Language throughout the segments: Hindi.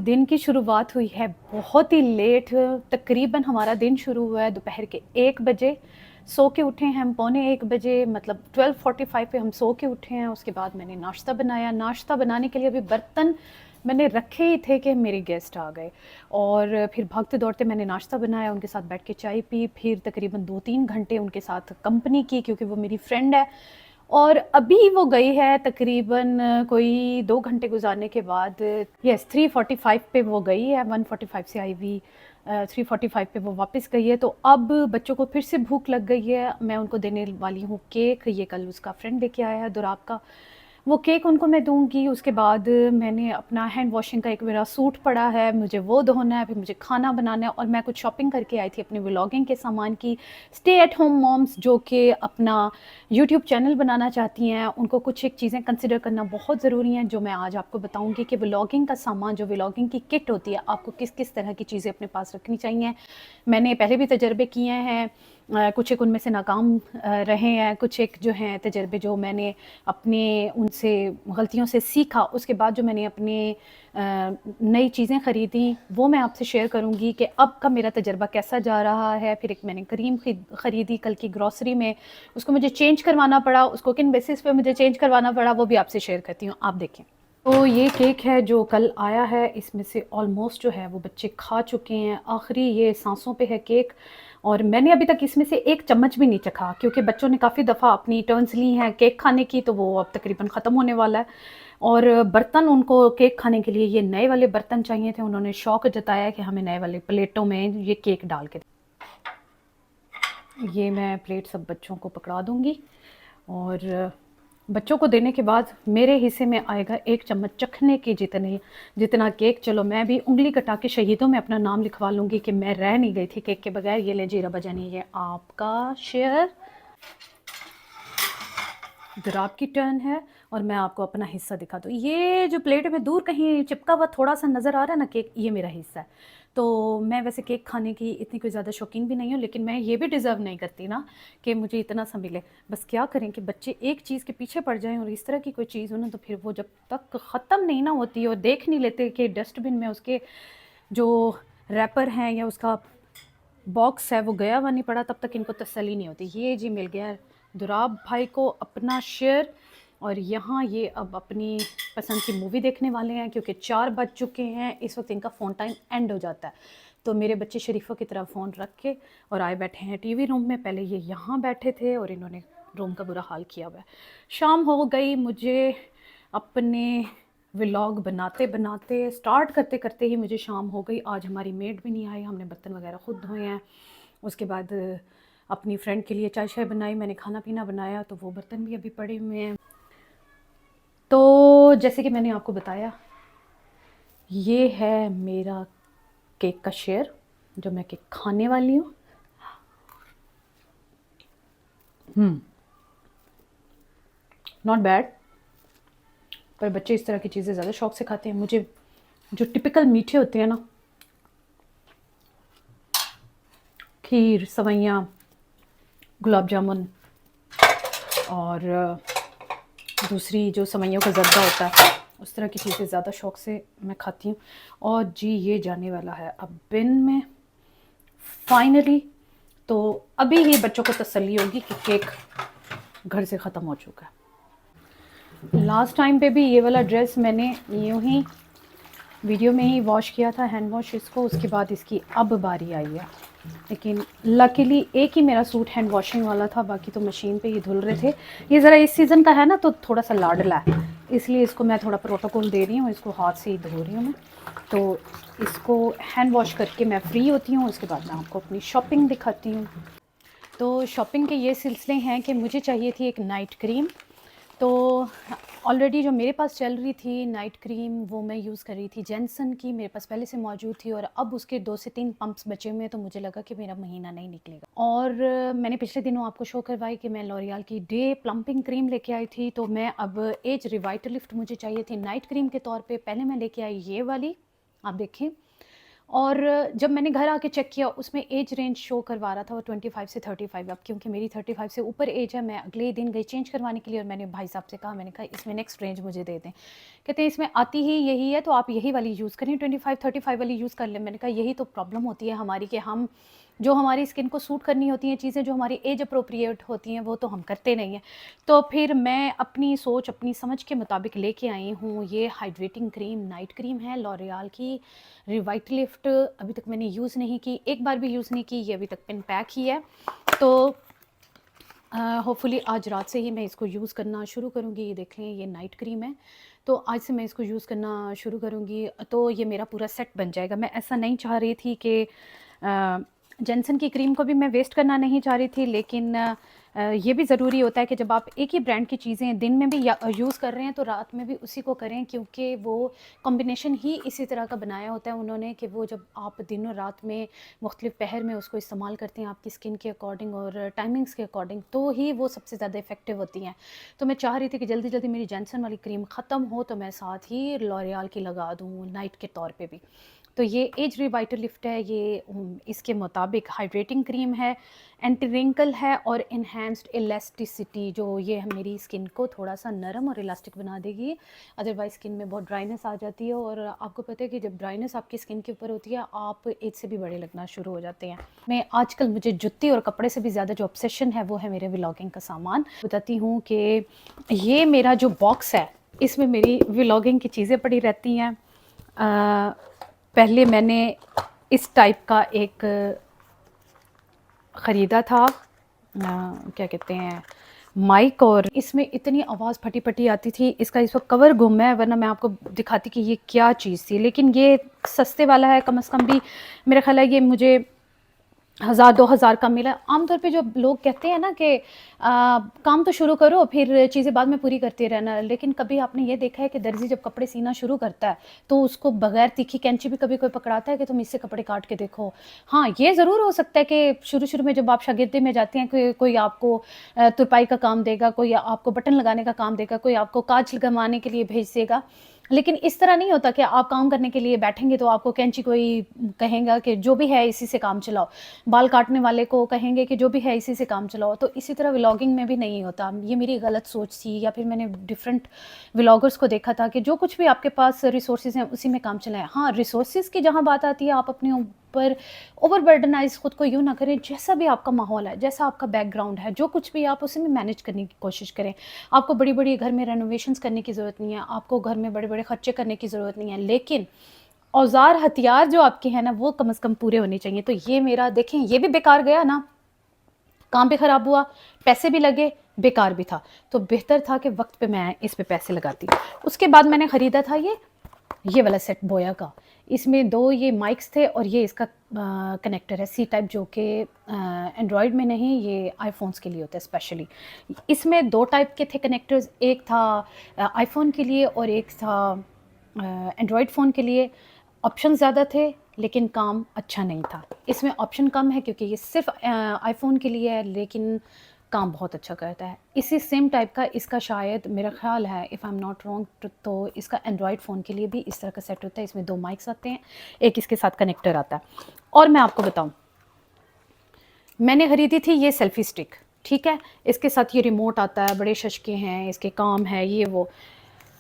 दिन की शुरुआत हुई है बहुत ही लेट। तकरीबन हमारा दिन शुरू हुआ है दोपहर के 1 बजे। सो के उठे हैं हम पौने 1 बजे, मतलब 12:45 पे हम सो के उठे हैं। उसके बाद मैंने नाश्ता बनाया। नाश्ता बनाने के लिए अभी बर्तन मैंने रखे ही थे कि मेरे गेस्ट आ गए, और फिर भागते दौड़ते मैंने नाश्ता बनाया, उनके साथ बैठ के चाय पी, फिर तकरीबन 2-3 घंटे उनके साथ कंपनी की, क्योंकि वो मेरी फ्रेंड है। और अभी वो गई है तकरीबन कोई 2 घंटे गुज़ारने के बाद। यस, 3:45 पे वो गई है, 1:45 से आई हुई 3:45 पे वो वापस गई है। तो अब बच्चों को फिर से भूख लग गई है। मैं उनको देने वाली हूँ केक, ये कल उसका फ्रेंड लेके आया है दुराब का। वो केक उनको मैं दूँगी। उसके बाद मैंने अपना हैंड वॉशिंग का एक मेरा सूट पड़ा है, मुझे वो धोना है, फिर मुझे खाना बनाना है, और मैं कुछ शॉपिंग करके आई थी अपनी व्लॉगिंग के सामान की। स्टे एट होम मॉम्स जो कि अपना यूट्यूब चैनल बनाना चाहती हैं, उनको कुछ एक चीज़ें कंसिडर करना बहुत ज़रूरी हैं, जो मैं आज आपको बताऊँगी कि व्लॉगिंग का सामान, जो व्लॉगिंग की किट होती है, आपको किस-किस तरह की चीज़ें अपने पास रखनी चाहिए। मैंने पहले भी तजर्बे किए हैं, कुछ एक उनमें से नाकाम रहे हैं, कुछ एक जो हैं तजर्बे जो मैंने अपने उनसे गलतियों से सीखा। उसके बाद जो मैंने अपने नई चीज़ें ख़रीदी, वो मैं आपसे शेयर करूँगी कि अब का मेरा तजर्बा कैसा जा रहा है। फिर एक मैंने क्रीम ख़रीदी कल की ग्रॉसरी में, उसको मुझे चेंज करवाना पड़ा, उसको किन बेसिस पे मुझे चेंज करवाना पड़ा वो भी आपसे शेयर करती हूँ, आप देखें। तो ये केक है जो कल आया है, इसमें से ऑलमोस्ट जो है वो बच्चे खा चुके हैं। आखिरी ये सांसों पे है केक, और मैंने अभी तक इसमें से एक चम्मच भी नहीं चखा, क्योंकि बच्चों ने काफ़ी दफ़ा अपनी टर्न्स ली हैं केक खाने की, तो वो अब तकरीबन ख़त्म होने वाला है। और बर्तन उनको केक खाने के लिए ये नए वाले बर्तन चाहिए थे। उन्होंने शौक़ जताया कि हमें नए वाले प्लेटों में ये केक डाल के। ये मैं प्लेट सब बच्चों को पकड़ा दूँगी, और बच्चों को देने के बाद मेरे हिस्से में आएगा 1 चम्मच चखने की जितना केक। चलो मैं भी उँगली कटा के शहीदों में अपना नाम लिखवा लूँगी कि मैं रह नहीं गई थी केक के बगैर। ये ले जी रब्बा जानी, ये आपका शेयर। दुराब की टर्न है, और मैं आपको अपना हिस्सा दिखा दूँ। ये जो प्लेट में दूर कहीं चिपका हुआ थोड़ा-सा नज़र आ रहा है ना केक, ये मेरा हिस्सा है। तो मैं वैसे केक खाने की इतनी कोई ज़्यादा शौकीन भी नहीं हूँ, लेकिन मैं ये भी डिज़र्व नहीं करती ना कि मुझे इतना सा मिले। बस क्या करें कि बच्चे एक चीज़ के पीछे पड़ जाएँ, और इस तरह की कोई चीज़ हो ना, तो फिर वो जब तक ख़त्म नहीं ना होती और देख नहीं लेते कि डस्टबिन में उसके जो रैपर हैं या उसका बॉक्स है वो गया हुआ नहीं पड़ा, तब तक इनको तसल्ली नहीं होती। ये जी मिल गया है दुराब भाई को अपना शेयर, और यहाँ ये अब अपनी पसंद की मूवी देखने वाले हैं, क्योंकि 4 बज चुके हैं। इस वक्त इनका फ़ोन टाइम एंड हो जाता है। तो मेरे बच्चे शरीफों की तरह फ़ोन रख के और आए बैठे हैं टीवी रूम में। पहले ये यहाँ बैठे थे और इन्होंने रूम का बुरा हाल किया हुआ है। शाम हो गई, मुझे अपने व्लॉग बनाते बनाते, स्टार्ट करते करते ही मुझे शाम हो गई। आज हमारी मेड भी नहीं आई, हमने बर्तन वगैरह खुद धोए हैं। उसके बाद अपनी फ्रेंड के लिए चाय शाय बनाई, मैंने खाना पीना बनाया, तो वो बर्तन भी अभी पड़े हुए हैं। तो जैसे कि मैंने आपको बताया, ये है मेरा केक का शेयर जो मैं केक खाने वाली हूँ। नॉट बैड, पर बच्चे इस तरह की चीज़ें ज़्यादा शौक से खाते हैं। मुझे जो टिपिकल मीठे होते हैं ना, खीर, सवैयाँ, गुलाब जामुन, और दूसरी जो सवैयों का ज़र्दा होता है, उस तरह की चीज़ें ज़्यादा शौक से मैं खाती हूँ। और जी ये जाने वाला है अब बिन में फाइनली। तो अभी ही बच्चों को तसल्ली होगी कि केक घर से ख़त्म हो चुका है। लास्ट टाइम पे भी ये वाला ड्रेस मैंने यूँ ही वीडियो में ही वॉश किया था, हैंड वॉश इसको, उसके बाद इसकी अब बारी आई है। लेकिन लकीली एक ही मेरा सूट हैंड वॉशिंग वाला था, बाकी तो मशीन पे ही धुल रहे थे। ये ज़रा इस सीज़न का है ना, तो थोड़ा सा लाडला है, इसलिए इसको मैं थोड़ा प्रोटोकॉल दे रही हूँ, इसको हाथ से ही धो रही हूँ मैं। तो इसको हैंड वॉश करके मैं फ्री होती हूँ, उसके बाद मैं आपको अपनी शॉपिंग दिखाती हूँ। तो शॉपिंग के ये सिलसिले हैं कि मुझे चाहिए थी एक नाइट क्रीम। तो ऑलरेडी जो मेरे पास चल रही थी नाइट क्रीम, वो मैं यूज़ कर रही थी जेनसन की, मेरे पास पहले से मौजूद थी, और अब उसके 2 से 3 पंप्स बचे हुए हैं, तो मुझे लगा कि मेरा महीना नहीं निकलेगा। और मैंने पिछले दिनों आपको शो करवाई कि मैं लॉरियल की डे प्लम्पिंग क्रीम लेके आई थी। तो मैं अब एज रिवाइटलिफ्ट मुझे चाहिए थी नाइट क्रीम के तौर पे। पहले मैं लेके आई ये वाली, आप देखें, और जब मैंने घर आके चेक किया उसमें एज रेंज शो करवा रहा था वो 25 से 35। अब क्योंकि मेरी 35 से ऊपर एज है, मैं अगले ही दिन गई चेंज करवाने के लिए और मैंने भाई साहब से कहा, मैंने कहा इसमें नेक्स्ट रेंज मुझे दे दें। कहते हैं इसमें आती ही यही है तो आप यही वाली यूज़ करें, 25-35 वाली यूज़ कर लें। मैंने कहा यही तो प्रॉब्लम होती है हमारी कि हम जो हमारी स्किन को सूट करनी होती हैं चीज़ें, जो हमारी एज अप्रोप्रिएट होती हैं, वो तो हम करते नहीं हैं। तो फिर मैं अपनी सोच, अपनी समझ के मुताबिक लेके आई हूँ ये हाइड्रेटिंग क्रीम, नाइट क्रीम है लॉरियल की रिवाइटलिफ्ट। अभी तक मैंने यूज़ नहीं की, एक बार भी यूज़ नहीं की, ये अभी तक पिन पैक ही है। तो होपफुली आज रात से ही मैं इसको यूज़ करना शुरू करूँगी। ये देख लें, ये नाइट क्रीम है, तो आज से मैं इसको यूज़ करना शुरू करूँगी, तो ये मेरा पूरा सेट बन जाएगा। मैं ऐसा नहीं चाह रही थी कि जॉनसन की क्रीम को भी मैं वेस्ट करना नहीं चाह रही थी, लेकिन ये भी ज़रूरी होता है कि जब आप एक ही ब्रांड की चीज़ें दिन में भी यूज़ कर रहे हैं तो रात में भी उसी को करें, क्योंकि वो कॉम्बिनेशन ही इसी तरह का बनाया होता है उन्होंने कि वो जब आप दिन और रात में मुख्तलिफ पहर में उसको इस्तेमाल करते हैं आपकी स्किन के अकॉर्डिंग और टाइमिंग्स के अकॉर्डिंग, तो ही वो सबसे ज़्यादा इफेक्टिव होती हैं। तो मैं चाह रही थी कि जल्दी जल्दी मेरी जॉनसन वाली क्रीम ख़त्म हो तो मैं साथ ही लॉरियल की लगा दूँ नाइट के तौर पर भी। तो ये एज रिवाइटलिफ्ट है, ये इसके मुताबिक हाइड्रेटिंग क्रीम है, एंटी रिंकल है और इन्हेंस्ड इलास्टिसिटी, जो ये मेरी स्किन को थोड़ा सा नरम और इलास्टिक बना देगी। अदरवाइज स्किन में बहुत ड्राइनेस आ जाती है और आपको पता है कि जब ड्राइनेस आपकी स्किन के ऊपर होती है आप एज से भी बड़े लगना शुरू हो जाते हैं। मैं आजकल मुझे जुत्ती और कपड़े से भी ज़्यादा जो ऑब्सेशन है वो है मेरे व्लॉगिंग का सामान। बताती हूँ कि ये मेरा जो बॉक्स है इसमें मेरी व्लॉगिंग की चीज़ें पड़ी रहती हैं। पहले मैंने इस टाइप का एक ख़रीदा था, क्या कहते हैं, माइक, और इसमें इतनी आवाज़ फटी फटी आती थी। इसका इस वक्त कवर गुम है, वरना मैं आपको दिखाती कि ये क्या चीज़ थी। लेकिन ये सस्ते वाला है, कम से कम भी मेरा ख्याल है ये मुझे 1000-2000 का मिला। आमतौर पे जो लोग कहते हैं ना कि काम तो शुरू करो फिर चीज़ें बाद में पूरी करते रहना, लेकिन कभी आपने ये देखा है कि दर्जी जब कपड़े सीना शुरू करता है तो उसको बगैर तीखी कैंची भी कभी कोई पकड़ाता है कि तुम इससे कपड़े काट के देखो। हाँ, ये ज़रूर हो सकता है कि शुरू शुरू में जब आप शागिर्दी में जाते हैं कि कोई आपको तुरपाई का काम देगा, कोई आपको बटन लगाने का काम देगा, कोई आपको कांच लगवाने के लिए भेज देगा, लेकिन इस तरह नहीं होता कि आप काम करने के लिए बैठेंगे तो आपको कैंची कोई कहेगा कि जो भी है इसी से काम चलाओ, बाल काटने वाले को कहेंगे कि जो भी है इसी से काम चलाओ। तो इसी तरह व्लॉगिंग में भी नहीं होता। ये मेरी गलत सोच थी, या फिर मैंने डिफरेंट व्लॉगर्स को देखा था कि जो कुछ भी आपके पास रिसोर्सेज हैं उसी में काम चलाएं। हाँ, रिसोर्सेज की जहाँ बात आती है, आप अपने ऊपर ओवरबर्डनाइज खुद को यूँ ना करें। जैसा भी आपका माहौल है, जैसा आपका बैकग्राउंड है, जो कुछ भी आप उसी में मैनेज करने की कोशिश करें। आपको बड़ी बड़ी घर में रेनोवेशंस करने की ज़रूरत नहीं है, आपको घर में बड़े बड़े खर्चे करने की ज़रूरत नहीं है, लेकिन औजार हथियार जो आपके हैं ना वो कम से कम पूरे होने चाहिए। तो ये मेरा देखें, ये भी बेकार गया ना, काम भी ख़राब हुआ, पैसे भी लगे, बेकार भी था। तो बेहतर था कि वक्त पे मैं इस पे पैसे लगाती। उसके बाद मैंने ख़रीदा था ये वाला सेट बोया का। इसमें 2 ये माइक्स थे और ये इसका कनेक्टर है सी टाइप, जो कि एंड्रॉयड में नहीं, ये आईफोन्स के लिए होता है स्पेशली। इसमें 2 टाइप के थे कनेक्टर्स, एक था आईफोन के लिए और एक था एंड्रॉयड फ़ोन के लिए। ऑप्शन ज़्यादा थे लेकिन काम अच्छा नहीं था। इसमें ऑप्शन कम है क्योंकि ये सिर्फ आईफोन के लिए है, लेकिन काम बहुत अच्छा करता है। इसी सेम टाइप का इसका शायद मेरा ख़्याल है, if I am not wrong, तो इसका एंड्रॉयड फ़ोन के लिए भी इस तरह का सेट होता है। इसमें 2 माइक्स आते हैं, एक इसके साथ कनेक्टर आता है। और मैं आपको बताऊँ, मैंने ख़रीदी थी ये सेल्फ़ी स्टिक, ठीक है। इसके साथ ये रिमोट आता है, बड़े शशके हैं, इसके काम है ये वो,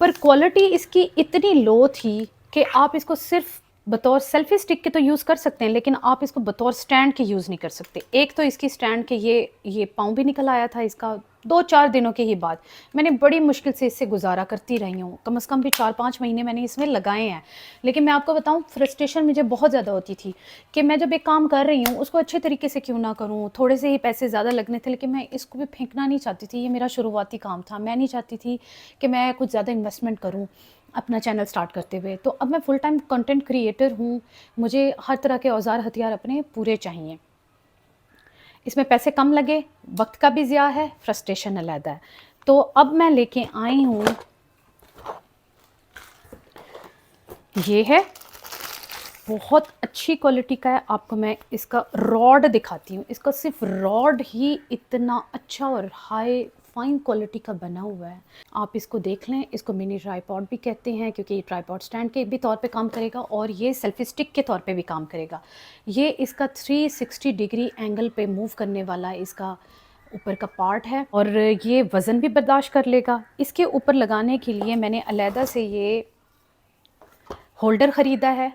पर क्वालिटी इसकी इतनी लो थी कि आप इसको सिर्फ बतौर सेल्फी स्टिक के तो यूज़ कर सकते हैं, लेकिन आप इसको बतौर स्टैंड के यूज़ नहीं कर सकते। एक तो इसकी स्टैंड के ये पाँव भी निकल आया था इसका 2-4 दिनों के ही बाद। मैंने बड़ी मुश्किल से इससे गुजारा करती रही हूँ, कम से कम भी 4-5 महीने मैंने इसमें लगाए हैं। लेकिन मैं आपको बताऊँ, फ्रस्ट्रेशन मुझे बहुत ज़्यादा होती थी कि मैं जब एक काम कर रही हूँ उसको अच्छे तरीके से क्यों ना करूँ। थोड़े से ही पैसे ज़्यादा लगने थे, लेकिन मैं इसको भी फेंकना नहीं चाहती थी। ये मेरा शुरुआती काम था, मैं नहीं चाहती थी कि मैं कुछ ज़्यादा इन्वेस्टमेंट करूँ अपना चैनल स्टार्ट करते हुए। तो अब मैं फुल टाइम कंटेंट क्रिएटर हूँ, मुझे हर तरह के औजार हथियार अपने पूरे चाहिए। इसमें पैसे कम लगे, वक्त का भी ज़िया है, फ्रस्ट्रेशन अलहदा है। तो अब मैं लेके आई हूँ, ये है, बहुत अच्छी क्वालिटी का है। आपको मैं इसका रॉड दिखाती हूँ। इसका सिर्फ रॉड ही इतना अच्छा और हाई फ़ाइन क्वालिटी का बना हुआ है। आप इसको देख लें, इसको मिनी ट्राइपॉड भी कहते हैं क्योंकि ये ट्राइपॉड स्टैंड के भी तौर पे काम करेगा और ये सेल्फी स्टिक के तौर पे भी काम करेगा। ये इसका 360 डिग्री एंगल पे मूव करने वाला इसका ऊपर का पार्ट है और ये वज़न भी बर्दाश्त कर लेगा। इसके ऊपर लगाने के लिए मैंने अलहदा से ये होल्डर ख़रीदा है,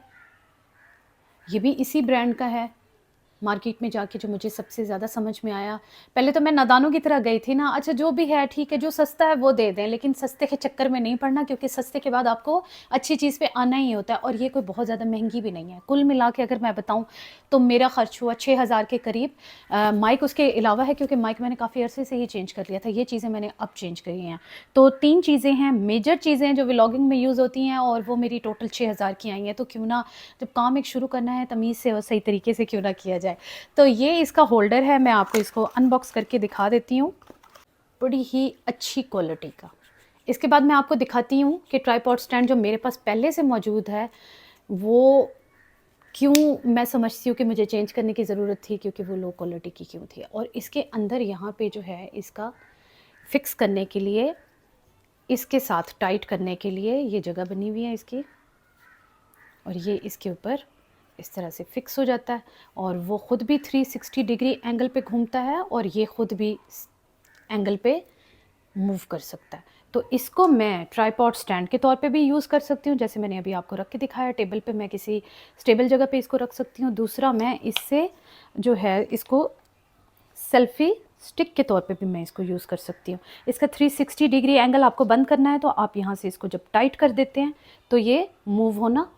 ये भी इसी ब्रांड का है। मार्केट में जाके जो मुझे सबसे ज़्यादा समझ में आया, पहले तो मैं नादानों की तरह गई थी ना, अच्छा जो भी है ठीक है, जो सस्ता है वो दे दें, लेकिन सस्ते के चक्कर में नहीं पड़ना क्योंकि सस्ते के बाद आपको अच्छी चीज़ पे आना ही होता है और ये कोई बहुत ज़्यादा महंगी भी नहीं है। कुल मिला के अगर मैं बताऊँ तो मेरा खर्च हुआ 6000 के करीब। माइक उसके अलावा है क्योंकि माइक मैंने काफ़ी अरसे से ही चेंज कर लिया था, ये चीज़ें मैंने अब चेंज करी हैं। तो 3 चीज़ें हैं, मेजर चीज़ें जो व्लॉगिंग में यूज़ होती हैं और वो मेरी टोटल 6000 की आई हैं। तो क्यों ना जब काम एक शुरू करना है तमीज़ से और सही तरीके से क्यों ना किया जाए। तो ये इसका होल्डर है, मैं आपको इसको अनबॉक्स करके दिखा देती हूँ। बड़ी ही अच्छी क्वालिटी का। इसके बाद मैं आपको दिखाती हूँ कि ट्राइपॉड स्टैंड जो मेरे पास पहले से मौजूद है वो क्यों मैं समझती हूँ कि मुझे चेंज करने की ज़रूरत थी, क्योंकि वो लो क्वालिटी की क्यों थी। और इसके अंदर यहाँ पे जो है इसका फिक्स करने के लिए, इसके साथ टाइट करने के लिए ये जगह बनी हुई है इसकी और ये इसके ऊपर इस तरह से फिक्स हो जाता है और वो ख़ुद भी 360 डिग्री एंगल पे घूमता है और ये ख़ुद भी एंगल पे मूव कर सकता है। तो इसको मैं ट्राइपॉड स्टैंड के तौर पे भी यूज़ कर सकती हूँ, जैसे मैंने अभी आपको रख के दिखाया, टेबल पे मैं किसी स्टेबल जगह पे इसको रख सकती हूँ। दूसरा मैं इससे जो है इसको सेल्फ़ी स्टिक के तौर पे भी मैं इसको यूज़ कर सकती हूँ। इसका 360 डिग्री एंगल आपको बंद करना है तो आप यहाँ से इसको जब टाइट कर देते हैं तो ये मूव होना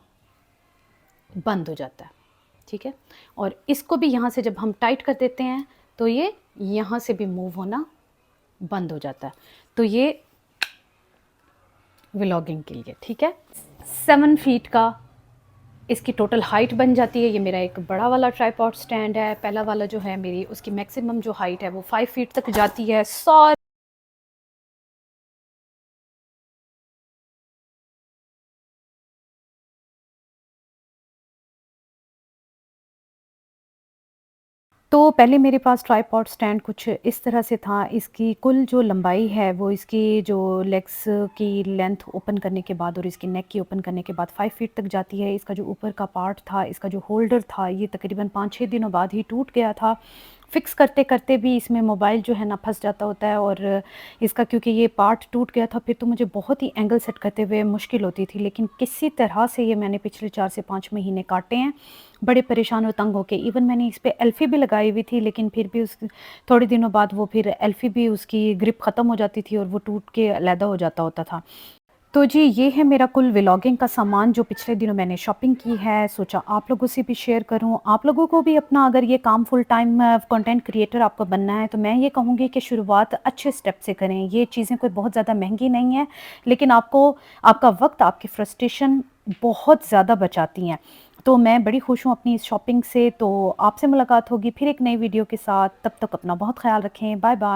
बंद हो जाता है, ठीक है। और इसको भी यहाँ से जब हम टाइट कर देते हैं तो ये यहाँ से भी मूव होना बंद हो जाता है। तो ये व्लॉगिंग के लिए ठीक है। 7 फीट का इसकी टोटल हाइट बन जाती है। ये मेरा एक बड़ा वाला ट्राइपॉड स्टैंड है। पहला वाला जो है मेरी उसकी मैक्सिमम जो हाइट है वो 5 फीट तक जाती है। तो पहले मेरे पास ट्राइपॉड स्टैंड कुछ इस तरह से था। इसकी कुल जो लंबाई है वो इसकी जो लेग्स की लेंथ ओपन करने के बाद और इसकी नेक की ओपन करने के बाद 5 फीट तक जाती है। इसका जो ऊपर का पार्ट था, इसका जो होल्डर था, ये तकरीबन 5-6 दिनों बाद ही टूट गया था। फिक्स करते करते भी इसमें मोबाइल जो है ना फंस जाता होता है और इसका क्योंकि ये पार्ट टूट गया था फिर तो मुझे बहुत ही एंगल सेट करते हुए मुश्किल होती थी, लेकिन किसी तरह से ये मैंने पिछले 4 से 5 महीने काटे हैं बड़े परेशान और तंग होके। इवन मैंने इस पे एल्फ़ी भी लगाई हुई थी, लेकिन फिर भी उस थोड़े दिनों बाद वो फिर एल्फ़ी भी उसकी ग्रिप ख़त्म हो जाती थी और वो टूट के अलहदा हो जाता होता था। तो जी ये है मेरा कुल व्लॉगिंग का सामान जो पिछले दिनों मैंने शॉपिंग की है, सोचा आप लोगों से भी शेयर करूं। आप लोगों को भी अपना अगर ये काम फुल टाइम कंटेंट क्रिएटर आपको बनना है तो मैं ये कहूँगी कि शुरुआत अच्छे स्टेप से करें। ये चीज़ें कोई बहुत ज़्यादा महंगी नहीं है, लेकिन आपको आपका वक्त, आपकी फ्रस्ट्रेशन बहुत ज़्यादा बचाती हैं। तो मैं बड़ी खुश हूँ अपनी इस शॉपिंग से। तो आपसे मुलाकात होगी फिर एक नई वीडियो के साथ, तब तक अपना बहुत ख्याल रखें। Bye bye.